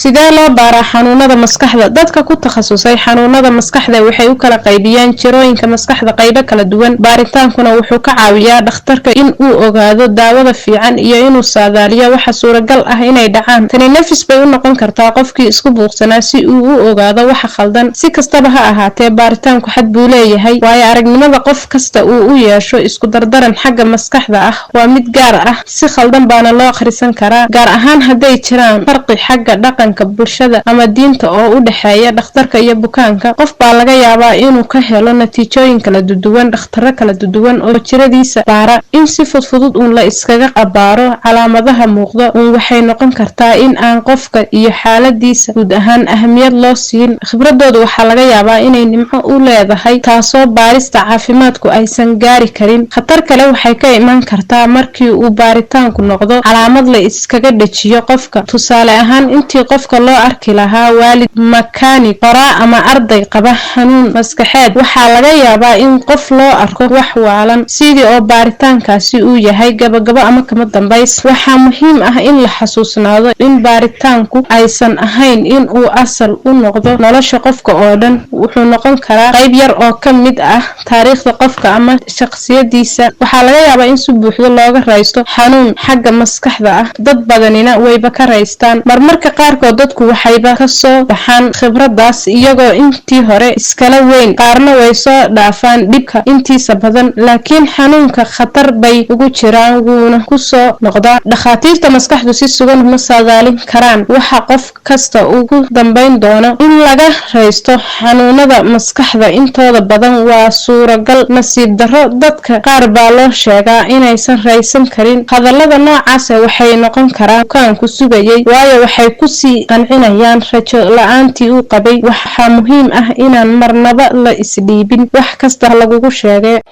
sidee loo baaraa xanuunada maskaxda? Dadka ku takhasusay xanuunada maskaxda waxay u kala qaybiyaan jirooyinka maskaxda qaybo kala duwan. Baaritaankuna wuxuu ka caawiyaa dhakhtarka in uu ogaado daawada fiican iyo inuu saadaaliyo waxa suuragal ah inay dhacaan. Tani nafis bay u noqon kartaa qofkii isku buuqsanaa si uu u ogaado waxa khaldan. Si kastaba ha ahaatee, baaritaanku xad buu leeyahay. Waayo aragnimada qof kasta uu u yeesho isku dardaran xagga maskaxda ah waa mid gaar ah, si khaldan baana loo akhrisan karaa, gaar ahaan hadday jiraan farqi xagga dhaqanka bulshada ama diinta oo u dhaxeeya dhakhtarka iyo bukaanka. Qof baa laga yaabaa inuu ka helo natiijooyin kala duwan dhakhtaro kala duwan oo jiradiisa baara. In si fudud la iskaga qabaaro calaamadaha muuqda waxay noqon kartaa in aan qofka iyo xaaladiisa guud ahaan ahmiyad loo siin. Khibradoodu waxaa laga yaabaa inay nimco u leedahay, taasoo baarista caafimaadku aysan gaari karin. Khatar kale waxay ka iman kartaa markii uu baaritaanku noqdo calaamad la iskaga dhajiyo qofka. Tusaale ahaan, intii qofka loo arki lahaa waalid, makaanig, qoraa ama arday qaba xanuun maskaxeed, waxaa laga yaabaa in qof loo arko wax waalan, sidii oo baaritaankaasi uu yahay gabagabo ama kama dambays. Waxaa muhiim ah in la xasuusnaado in baaritaanku aysan ahayn in uu asal u noqdo nolosha qofka oo dhan. Wuxuu noqon karaa qayb yar oo ka mid ah taariikhda qofka ama shakhsiyadiisa. Waxaa laga yaabaa in si buuxda looga raysto xanuun xagga maskaxda ah. Dad badanina wayba ka raystaan. Marmarka qaarkood dadku waxayba ka soo baxaan khibradaas iyagoo intii hore iskala weyn. Qaarna way soo dhaafaan dhibka intiisa badan, laakiin xanuunka khatar bay ugu jiraan, wuuna ku soo noqdaa. Dhakhaatiirta maskaxdu si sugan uma saadaalin karaan waxa qof kasta ugu dambayn doono. In laga raysto xanuunada maskaxda intooda badan waa suuragal. Nasiib darro, dadka qaar baa loo sheegaa inaysan raysan karin. Hadallada noocaas waxay noqon karaan bukaanku sugayay, waayo waxay ku sii qancinayaan rajo la'aantii uu qabay. Waxaa muhiim ah inaan marnaba la isdhiibin wax kasta lagugu sheegay.